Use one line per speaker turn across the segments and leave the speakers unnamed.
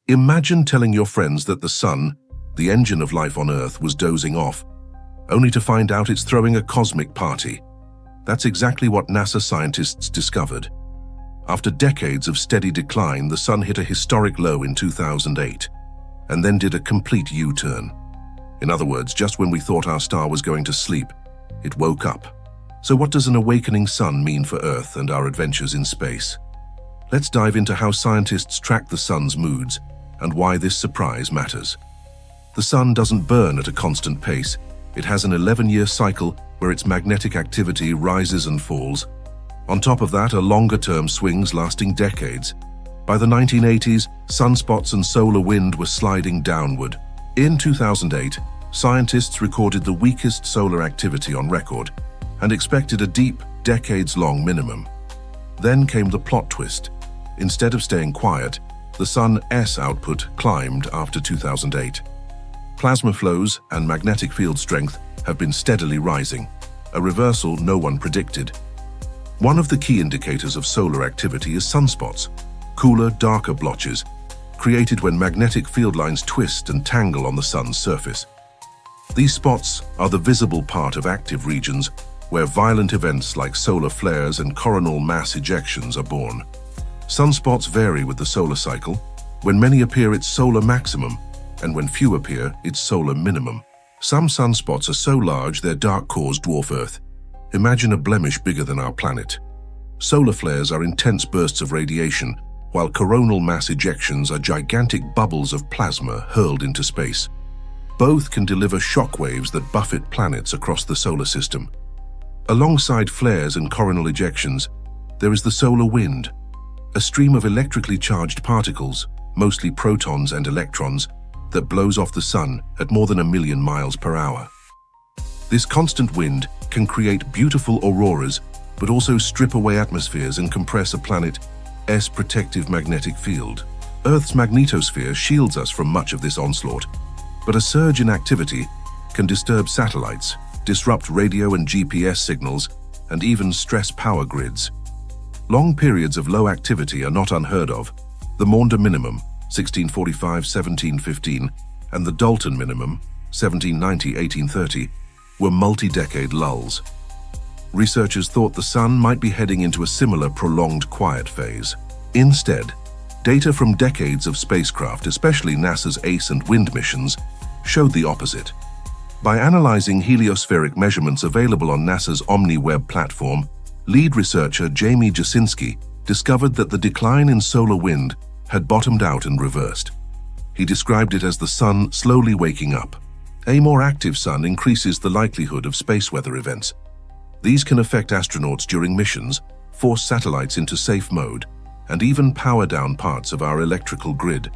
Imagine telling your friends that the sun, the engine of life on Earth, was dozing off, only to find out it's throwing a cosmic party. That's exactly what NASA scientists discovered. After decades of steady decline, the sun hit a historic low in 2008, and then did a complete U-turn. In other words, just when we thought our star was going to sleep, it woke up. So what does an awakening sun mean for Earth and our adventures in space? Let's dive into how scientists track the sun's moods and why this surprise matters. The sun doesn't burn at a constant pace. It has an 11-year cycle where its magnetic activity rises and falls. On top of that are longer-term swings lasting decades. By the 1980s, sunspots and solar wind were sliding downward. In 2008, scientists recorded the weakest solar activity on record and expected a deep, decades-long minimum. Then came the plot twist. Instead of staying quiet, the sun's output climbed after 2008. Plasma flows and magnetic field strength have been steadily rising, a reversal no one predicted. One of the key indicators of solar activity is sunspots, cooler, darker blotches, created when magnetic field lines twist and tangle on the sun's surface. These spots are the visible part of active regions where violent events like solar flares and coronal mass ejections are born. Sunspots vary with the solar cycle. When many appear, it's solar maximum, and when few appear, it's solar minimum. Some sunspots are so large their dark cores dwarf Earth. Imagine a blemish bigger than our planet. Solar flares are intense bursts of radiation, while coronal mass ejections are gigantic bubbles of plasma hurled into space. Both can deliver shock waves that buffet planets across the solar system. Alongside flares and coronal ejections, there is the solar wind, a stream of electrically charged particles, mostly protons and electrons, that blows off the sun at more than 1 million miles per hour. This constant wind can create beautiful auroras, but also strip away atmospheres and compress a planet's protective magnetic field. Earth's magnetosphere shields us from much of this onslaught, but a surge in activity can disturb satellites, disrupt radio and GPS signals, and even stress power grids. Long periods of low activity are not unheard of. The Maunder minimum, 1645–1715, and the Dalton minimum, 1790–1830, were multi-decade lulls. Researchers thought the sun might be heading into a similar prolonged quiet phase. Instead, data from decades of spacecraft, especially NASA's ACE and WIND missions, showed the opposite. By analyzing heliospheric measurements available on NASA's OmniWeb platform, lead researcher Jamie Jasinski discovered that the decline in solar wind had bottomed out and reversed. He described it as the sun slowly waking up. A more active sun increases the likelihood of space weather events. These can affect astronauts during missions, force satellites into safe mode, and even power down parts of our electrical grid.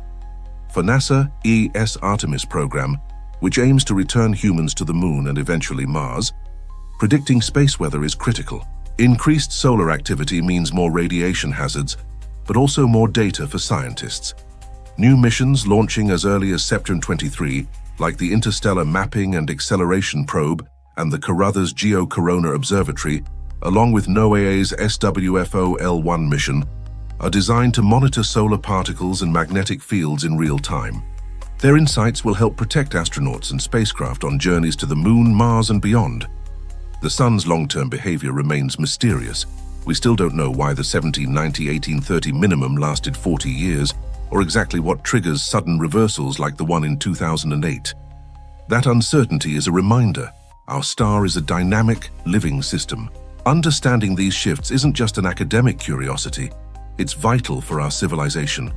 For NASA's Artemis program, which aims to return humans to the Moon and eventually Mars, predicting space weather is critical. Increased solar activity means more radiation hazards, but also more data for scientists. New missions launching as early as September 23, like the Interstellar Mapping and Acceleration Probe and the Carruthers Geo-Corona Observatory, along with NOAA's SWFO-L1 mission, are designed to monitor solar particles and magnetic fields in real time. Their insights will help protect astronauts and spacecraft on journeys to the Moon, Mars, and beyond. The sun's long-term behavior remains mysterious. We still don't know why the 1790–1830 minimum lasted 40 years, or exactly what triggers sudden reversals like the one in 2008. That uncertainty is a reminder. Our star is a dynamic, living system. Understanding these shifts isn't just an academic curiosity. It's vital for our civilization.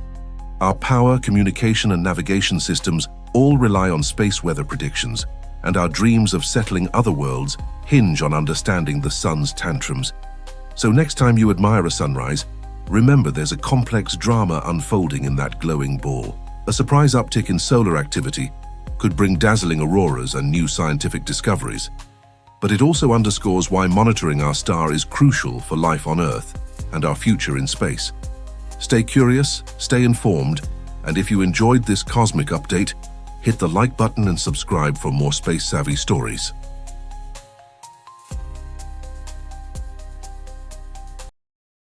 Our power, communication, and navigation systems all rely on space weather predictions, and our dreams of settling other worlds hinge on understanding the sun's tantrums. So next time you admire a sunrise, remember there's a complex drama unfolding in that glowing ball. A surprise uptick in solar activity could bring dazzling auroras and new scientific discoveries. But it also underscores why monitoring our star is crucial for life on Earth and our future in space. Stay curious, stay informed, and if you enjoyed this cosmic update, hit the like button and subscribe for more space-savvy stories.